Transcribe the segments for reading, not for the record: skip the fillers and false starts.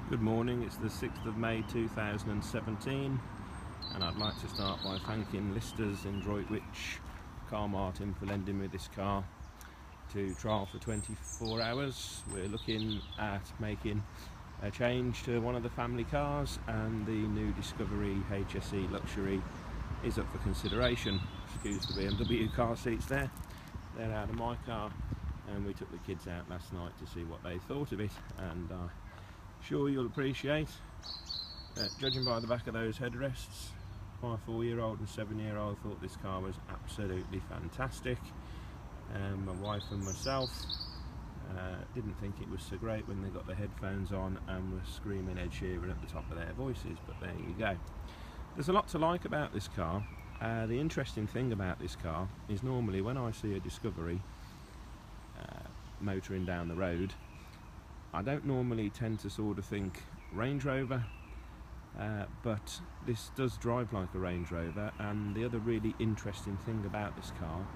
Good morning, it's the 6th of May 2017 and I'd like to start by thanking Listers in Droitwich Car Martin for lending me this car to trial for 24 hours. We're looking at making a change to one of the family cars, and the new Discovery HSE Luxury is up for consideration. Excuse the BMW car seats there, they're out of my car, and we took the kids out last night to see what they thought of it, and sure you'll appreciate, judging by the back of those headrests, my 4-year-old and 7-year-old thought this car was absolutely fantastic. My wife and myself didn't think it was so great when they got the headphones on and were screaming Ed Sheeran at the top of their voices, but there you go. There's a lot to like about this car. The interesting thing about this car is normally when I see a Discovery motoring down the road, I don't normally tend to sort of think Range Rover, but this does drive like a Range Rover. And the other really interesting thing about this car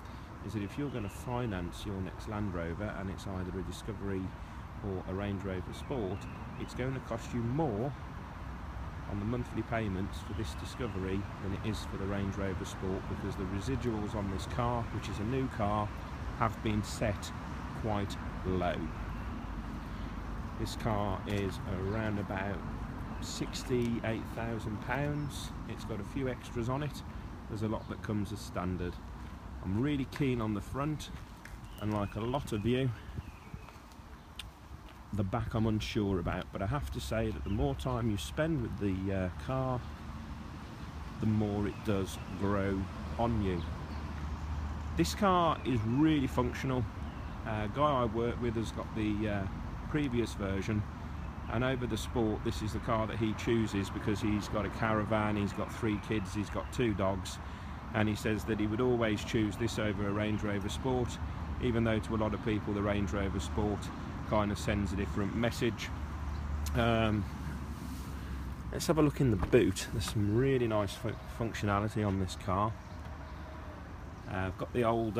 is that if you're going to finance your next Land Rover, and it's either a Discovery or a Range Rover Sport, it's going to cost you more on the monthly payments for this Discovery than it is for the Range Rover Sport, because the residuals on this car, which is a new car, have been set quite low. This car is around about £68,000. It's got a few extras on it. There's a lot that comes as standard. I'm really keen on the front, and like a lot of you, the back I'm unsure about, but I have to say that the more time you spend with the car, the more it does grow on you. This car is really functional. A guy I work with has got the previous version, and over the Sport this is the car that he chooses because he's got a caravan, he's got 3 kids, he's got 2 dogs, and he says that he would always choose this over a Range Rover Sport, even though to a lot of people the Range Rover Sport kind of sends a different message. Let's have a look in the boot. There's some really nice functionality on this car. I've got the old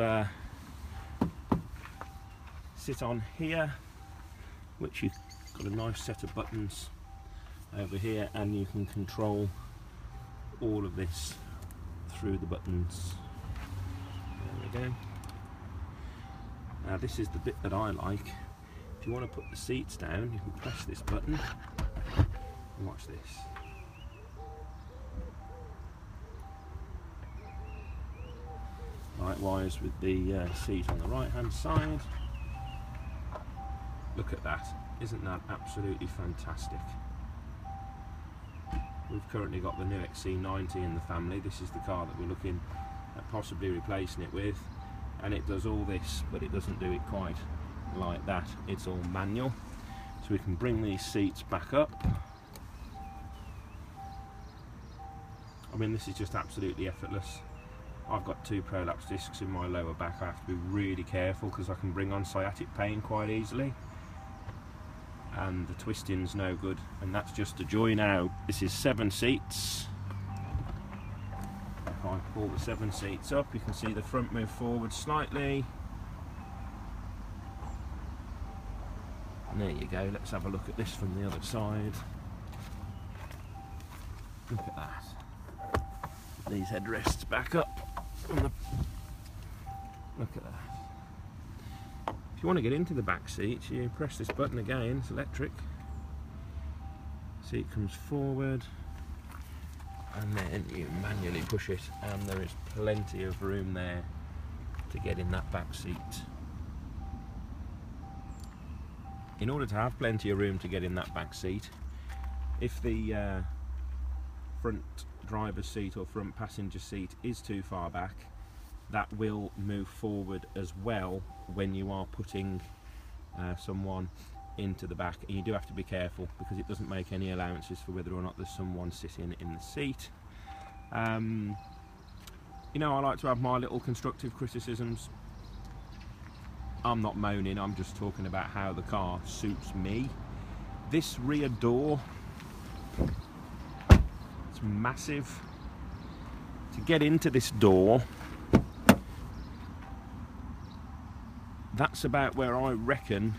sit on here, which you've got a nice set of buttons over here, and you can control all of this through the buttons. There we go. Now this is the bit that I like. If you want to put the seats down, you can press this button and watch this. Likewise with the seat on the right hand side. Look at that, isn't that absolutely fantastic? We've currently got the new XC90 in the family. This is the car that we're looking at possibly replacing it with, and it does all this, but it doesn't do it quite like that. It's all manual, so we can bring these seats back up. I mean, this is just absolutely effortless. I've got 2 prolapse discs in my lower back. I have to be really careful because I can bring on sciatic pain quite easily, and the twisting's no good, and that's just a joy. Now this is 7 seats. If I pull the 7 seats up, you can see the front move forward slightly, and there you go. Let's have a look at this from the other side. Look at that. These headrests back up from the, look at that. If you want to get into the back seat, you press this button again. It's electric. Seat comes forward, and then you manually push it, and there is plenty of room there to get in that back seat. In order to have plenty of room to get in that back seat, if the front driver's seat or front passenger seat is too far back, that will move forward as well when you are putting someone into the back, and you do have to be careful because it doesn't make any allowances for whether or not there's someone sitting in the seat. You know, I like to have my little constructive criticisms. I'm not moaning, I'm just talking about how the car suits me. This rear door, it's massive. To get into this door, that's about where I reckon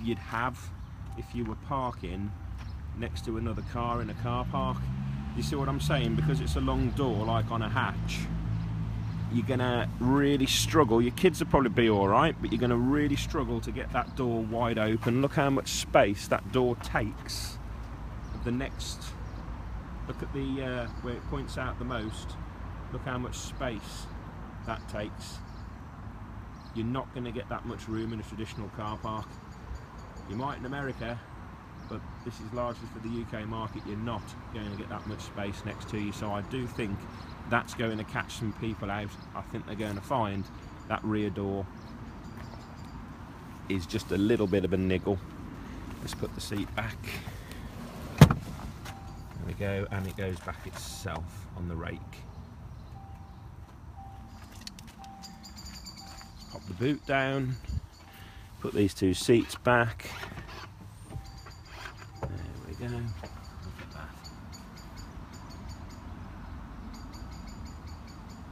you'd have if you were parking next to another car in a car park. You see what I'm saying? Because it's a long door like on a hatch, you're gonna really struggle. Your kids will probably be alright, but you're gonna really struggle to get that door wide open. Look how much space that door takes. The next, look at the where it points out the most. Look how much space that takes. You're not going to get that much room in a traditional car park. You might in America, but this is largely for the UK market. You're not going to get that much space next to you, so I do think that's going to catch some people out. I think they're going to find that rear door is just a little bit of a niggle. Let's put the seat back. There we go, and it goes back itself on the rake. Pop the boot down, put these two seats back. There we go. Look at that.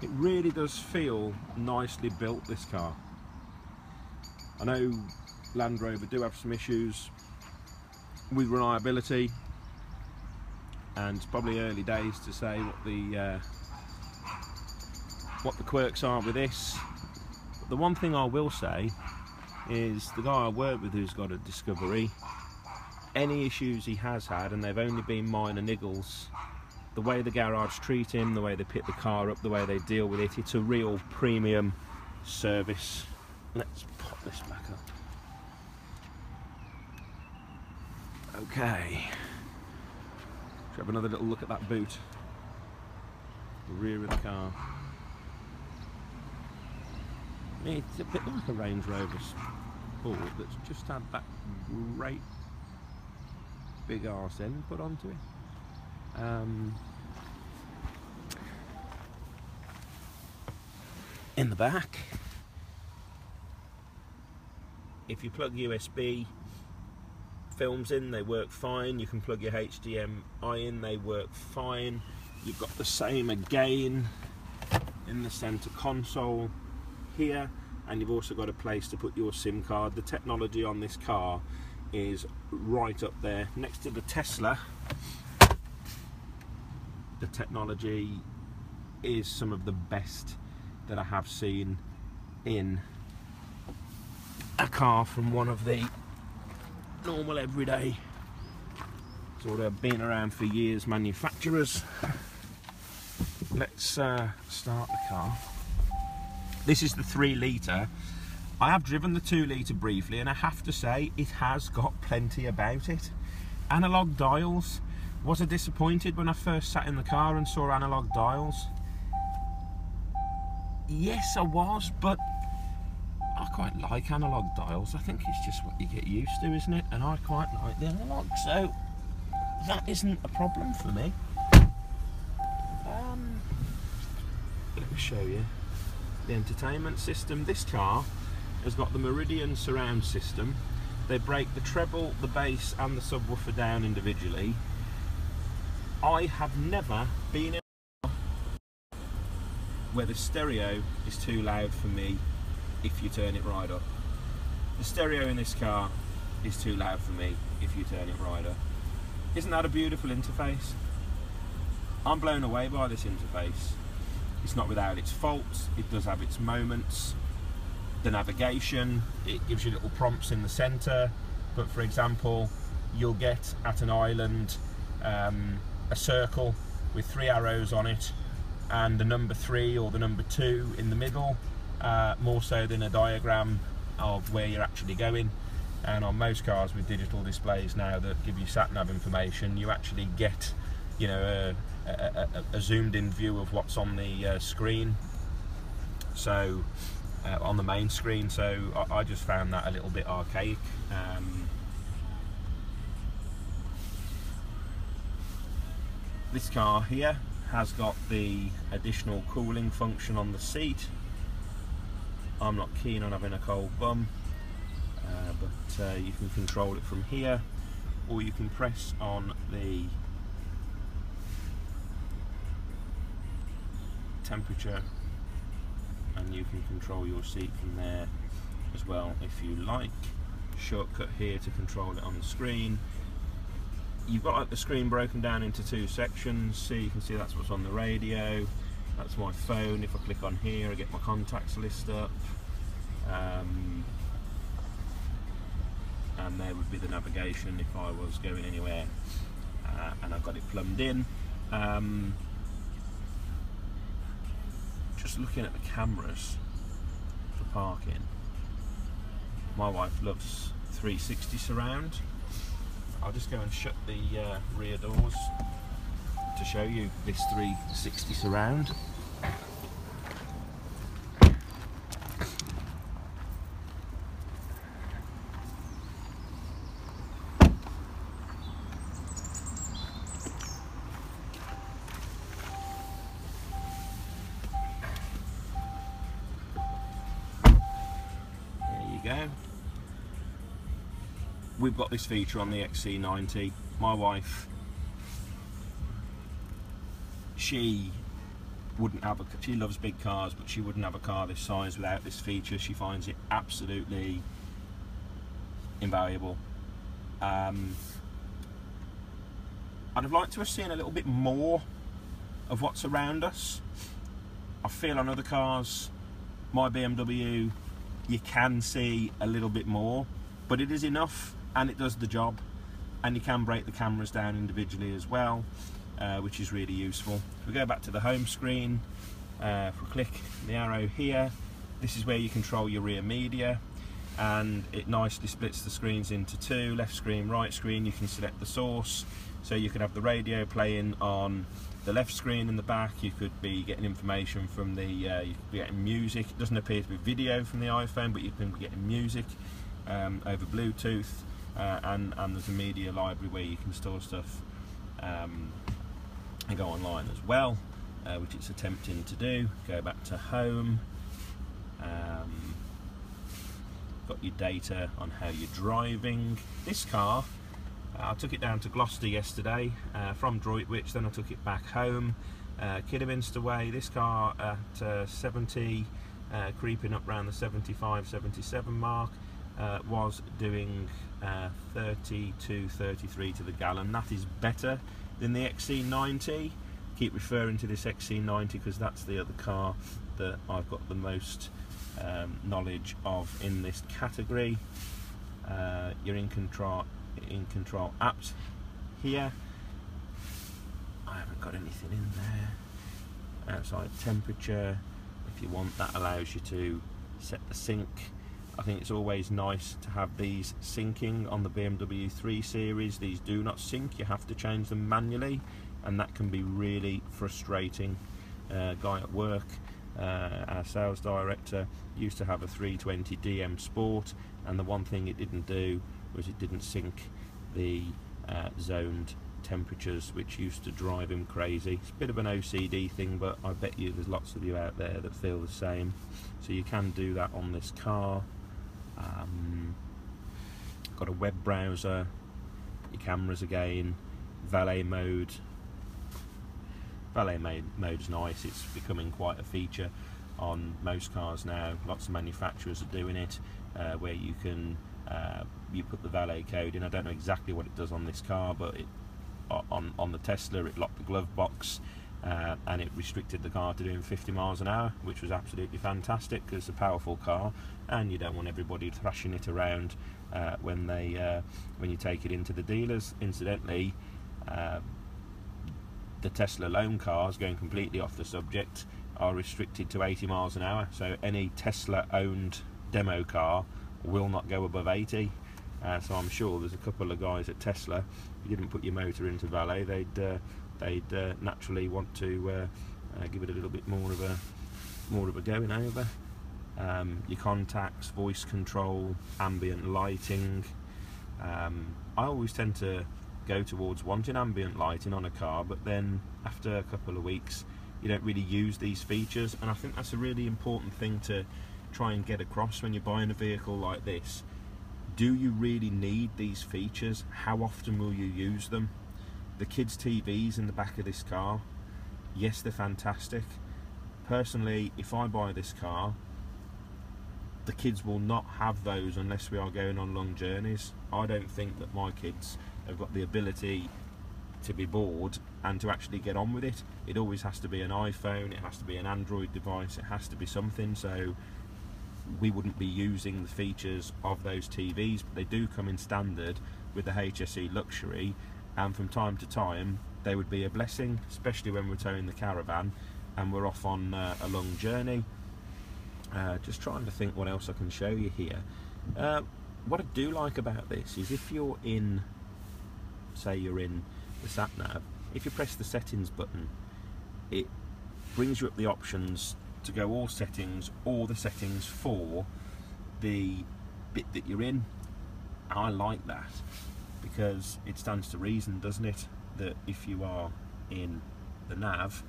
It really does feel nicely built, this car. I know Land Rover do have some issues with reliability, and it's probably early days to say what the quirks are with this. But the one thing I will say is the guy I work with who's got a Discovery, any issues he has had, and they've only been minor niggles, the way the garage treat him, the way they pick the car up, the way they deal with it, it's a real premium service. Let's pop this back up. Okay. Let's have another little look at that boot. The rear of the car. It's a bit like a Range Rover Sport that's just had that great big arse end put onto it. In the back, if you plug USB films in, they work fine. You can plug your HDMI in, they work fine. You've got the same again in the center console here, and you've also got a place to put your SIM card. The technology on this car is right up there next to the Tesla. The technology is some of the best that I have seen in a car from one of the normal everyday sort of been around for years manufacturers. Let's start the car. This is the 3 litre. I have driven the 2 litre briefly, and I have to say it has got plenty about it. Analog dials. Was I disappointed when I first sat in the car and saw analog dials? Yes, I was, but I quite like analog dials. I think it's just what you get used to, isn't it? And I quite like the analog, so that isn't a problem for me. Let me show you the entertainment system. This car has got the Meridian surround system. They break the treble, the bass and the subwoofer down individually. I have never been in a car where the stereo is too loud for me if you turn it right up. The stereo in this car is too loud for me if you turn it right up. Isn't that a beautiful interface? I'm blown away by this interface. It's not without its faults, it does have its moments. The navigation, it gives you little prompts in the centre, but for example, you'll get at an island a circle with 3 arrows on it and the number 3 or the number 2 in the middle, more so than a diagram of where you're actually going. And on most cars with digital displays now that give you sat-nav information, you actually get, you know, a zoomed in view of what's on the screen, so on the main screen. So I just found that a little bit archaic. This car here has got the additional cooling function on the seat. I'm not keen on having a cold bum, but you can control it from here, or you can press on the temperature and you can control your seat from there as well if you like. Shortcut here to control it on the screen. you've got like the screen broken down into two sections. So you can see that's what's on the radio, that's my phone. If I click on here, I get my contacts list up, and there would be the navigation if I was going anywhere, and I've got it plumbed in. Just looking at the cameras for parking, my wife loves 360 surround. I'll just go and shut the rear doors to show you this 360 surround. There you go. We've got this feature on the XC90. My wife, she loves big cars, but she wouldn't have a car this size without this feature. She finds it absolutely invaluable. I'd have liked to have seen a little bit more of what's around us. I feel on other cars, my BMW, you can see a little bit more, but it is enough and it does the job. And you can break the cameras down individually as well, which is really useful. If we go back to the home screen, if we click the arrow here, this is where you control your rear media, and it nicely splits the screens into two, left screen, right screen. You can select the source, so you could have the radio playing on the left screen in the back. You could be getting information from the, you could be getting music. It doesn't appear to be video from the iPhone, but you can be getting music over Bluetooth. And there's a media library where you can store stuff and go online as well, which it's attempting to do. Go back to home, got your data on how you're driving. This car, I took it down to Gloucester yesterday from Droitwich, then I took it back home, Kidderminster way. This car at 70, creeping up around the 75, 77 mark. Was doing 32, 33 to the gallon. That is better than the XC90. Keep referring to this XC90 because that's the other car that I've got the most knowledge of in this category. Your in control apps here. I haven't got anything in there. Outside temperature, if you want, that allows you to set the sync. I think it's always nice to have these syncing on the BMW 3 Series. These do not sync, you have to change them manually, and that can be really frustrating. Guy at work, our sales director, used to have a 320 DM Sport, and the one thing it didn't do was it didn't sync the zoned temperatures, which used to drive him crazy. It's a bit of an OCD thing, but I bet you there's lots of you out there that feel the same. So you can do that on this car. Got a web browser, your cameras again, valet mode. Valet mode is nice. It's becoming quite a feature on most cars now. Lots of manufacturers are doing it, where you can you put the valet code in. I don't know exactly what it does on this car, but it, on the Tesla, it locked the glove box. And it restricted the car to doing 50 miles an hour, which was absolutely fantastic because it's a powerful car, and you don't want everybody thrashing it around when you take it into the dealers. Incidentally, the Tesla loan cars, going completely off the subject, are restricted to 80 miles an hour. So any Tesla-owned demo car will not go above 80. So I'm sure there's a couple of guys at Tesla, if you didn't put your motor into valet, they'd naturally want to give it a little bit more of a going over. Your contacts, voice control, ambient lighting. I always tend to go towards wanting ambient lighting on a car, but then after a couple of weeks you don't really use these features, and I think that's a really important thing to try and get across when you're buying a vehicle like this. Do you really need these features? How often will you use them? The kids' TVs in the back of this car, yes, they're fantastic. Personally, if I buy this car, the kids will not have those unless we are going on long journeys. I don't think that my kids have got the ability to be bored and to actually get on with it. It always has to be an iPhone, it has to be an Android device, it has to be something. So we wouldn't be using the features of those TVs, but they do come in standard with the HSE Luxury, and from time to time they would be a blessing, especially when we're towing the caravan and we're off on a long journey. Just trying to think what else I can show you here. What I do like about this is if you're in, say you're in the sat-nav, if you press the settings button, it brings you up the options to go all settings, or the settings for the bit that you're in. I like that because it stands to reason, doesn't it, that if you are in the nav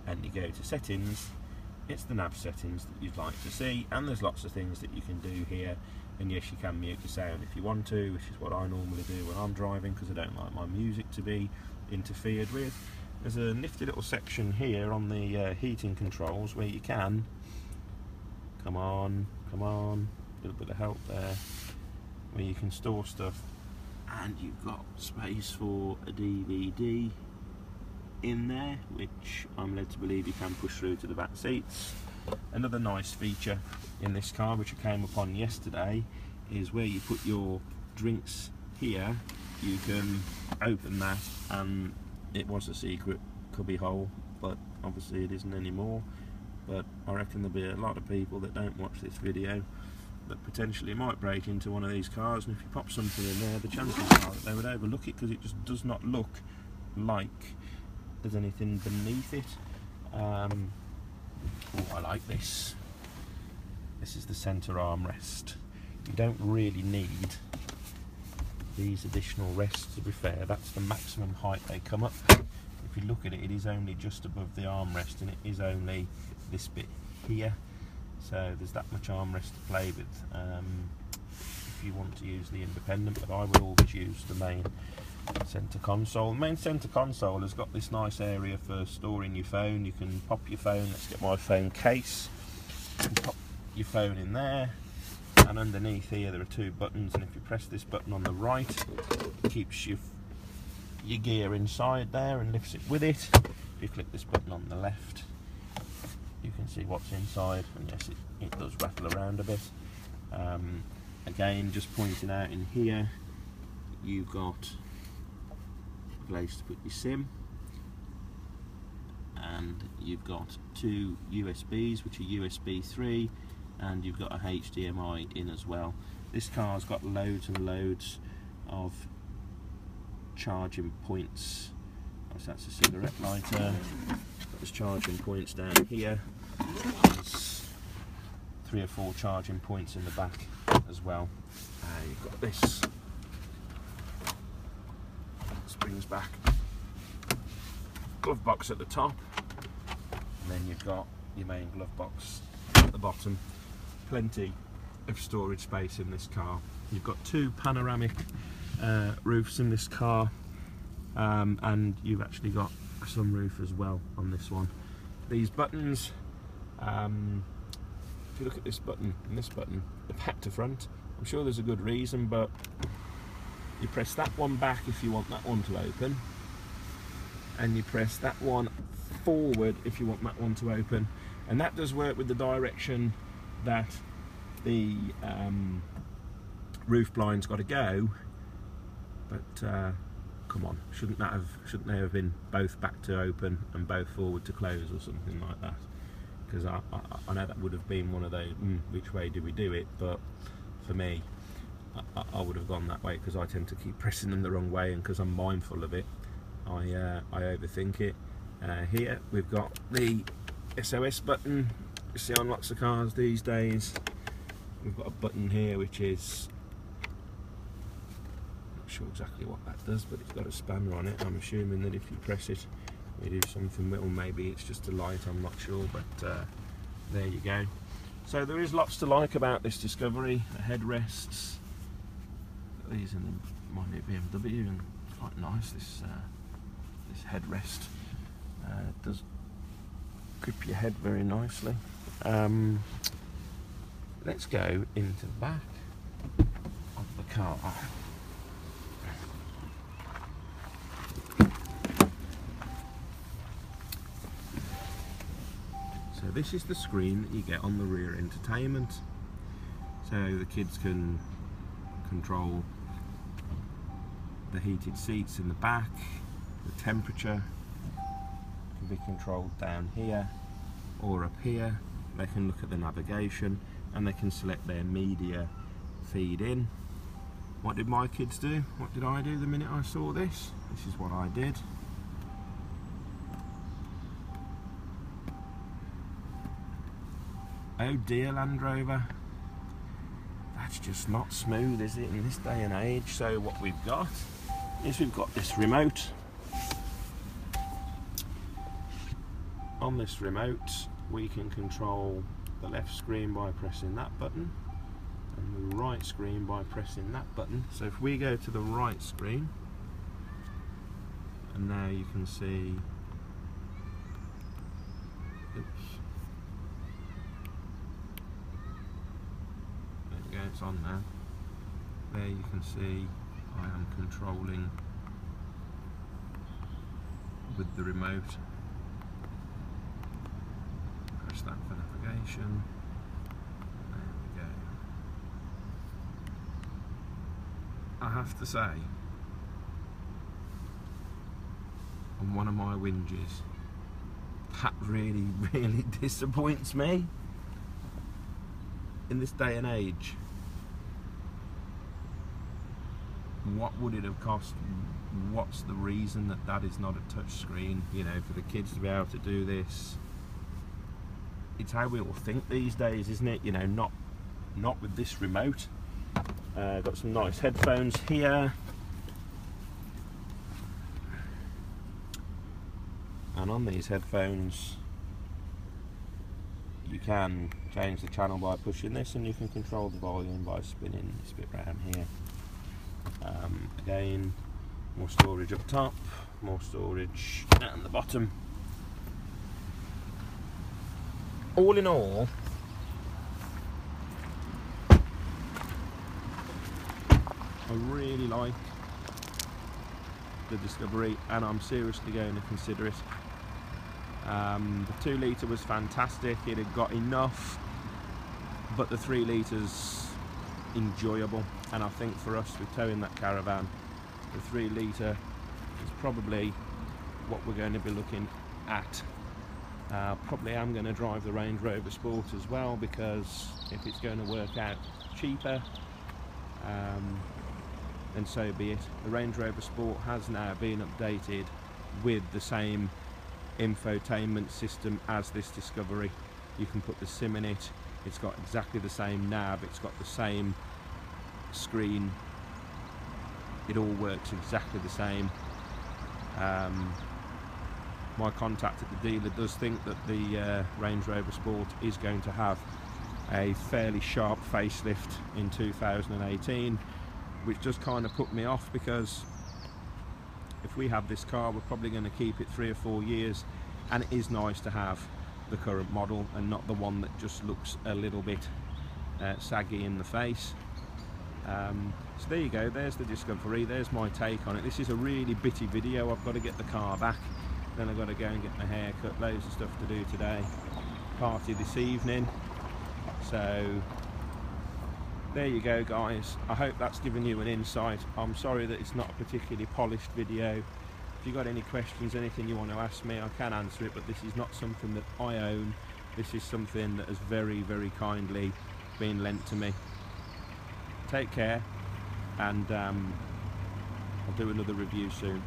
and you go to settings, it's the nav settings that you'd like to see, and there's lots of things that you can do here. And yes, you can mute the sound if you want to, which is what I normally do when I'm driving, because I don't like my music to be interfered with. There's a nifty little section here on the heating controls where you can, come on, a little bit of help there, where you can store stuff, and you've got space for a DVD in there, which I'm led to believe you can push through to the back seats. Another nice feature in this car, which I came upon yesterday, is where you put your drinks here. You can open that, and it was a secret cubby hole, but obviously it isn't anymore. But I reckon there'll be a lot of people that don't watch this video that potentially might break into one of these cars, and if you pop something in there, the chances are that they would overlook it, because it just does not look like there's anything beneath it. Oh, I like this. This is the centre armrest. You don't really need these additional rests, to be fair. That's the maximum height they come up. If you look at it, it is only just above the armrest, and it is only this bit here. So there's that much armrest to play with if you want to use the independent, but I would always use the main centre console. The main centre console has got this nice area for storing your phone. You can pop your phone, let's get my phone case, you can pop your phone in there, and underneath here there are two buttons, and if you press this button on the right, it keeps your gear inside there and lifts it with it. If you click this button on the left, you can see what's inside, and yes, it does rattle around a bit. Again, just pointing out, in here you've got a place to put your SIM, and you've got two USBs, which are USB 3, and you've got a HDMI in as well. This car's got loads and loads of charging points. That's a cigarette lighter. There's charging points down here. There's 3 or 4 charging points in the back as well. You've got this springs back glove box at the top, and then you've got your main glove box at the bottom. Plenty of storage space in this car. You've got 2 panoramic roofs in this car, and you've actually got a sunroof as well on this one. These buttons, if you look at this button and this button, they're back to front. I'm sure there's a good reason, but you press that one back if you want that one to open, and you press that one forward if you want that one to open, and that does work with the direction that the roof blind's got to go. But come on, shouldn't they have been both back to open and both forward to close, or something like that? Because I know that would have been one of those, which way do we do it? But for me, I would have gone that way, because I tend to keep pressing them the wrong way, and because I'm mindful of it, I overthink it. Here we've got the SOS button. You see on lots of cars these days, we've got a button here which is, not sure exactly what that does, but it's got a spanner on it. I'm assuming that if you press it, you do something, or maybe it's just a light, I'm not sure, but there you go. So there is lots to like about this Discovery. The headrests, these in my new BMW, and quite nice, this headrest. It does grip your head very nicely. Let's go into the back of the car. this is the screen that you get on the rear entertainment, so the kids can control the heated seats in the back, the temperature can be controlled down here or up here. They can look at the navigation and they can select their media feed in. What did my kids do? What did I do the minute I saw this? This is what I did. Oh dear, Land Rover, that's just not smooth, is it, in this day and age? So what we've got is we've got this remote. On this remote we can control the left screen by pressing that button and the right screen by pressing that button. So if we go to the right screen, and now you can see, oops, there we go, it's on now. There you can see I am controlling with the remote. Press that for navigation. There we go. I have to say, on one of my whinges, that really disappoints me. In this day and age, what would it have cost? What's the reason that that is not a touch screen? You know, for the kids to be able to do this. It's how we all think these days, isn't it? You know, not with this remote. Got some nice headphones here, and on these headphones you can change the channel by pushing this, and you can control the volume by spinning this bit round here. Again, more storage up top, more storage down the bottom. All in all, I really like the Discovery, and I'm seriously going to consider it. The 2 litre was fantastic, it had got enough, but the 3 litres enjoyable, and I think for us with towing that caravan, the 3 litre is probably what we're going to be looking at. Probably am going to drive the Range Rover Sport as well, because if it's going to work out cheaper, then so be it. The Range Rover Sport has now been updated with the same infotainment system as this Discovery. You can put the SIM in it, it's got exactly the same nav, it's got the same screen, it all works exactly the same. My contact at the dealer does think that the Range Rover Sport is going to have a fairly sharp facelift in 2018, which just kind of put me off, because if we have this car we're probably going to keep it 3 or 4 years, and it is nice to have the current model and not the one that just looks a little bit saggy in the face. So there you go, there's the Discovery, there's my take on it. This is a really bitty video. I've got to get the car back, then I've got to go and get my hair cut, loads of stuff to do today, party this evening. So there you go guys, I hope that's given you an insight. I'm sorry that it's not a particularly polished video. If you've got any questions, anything you want to ask me, I can answer it, but this is not something that I own. This is something that has very kindly been lent to me. Take care, and I'll do another review soon.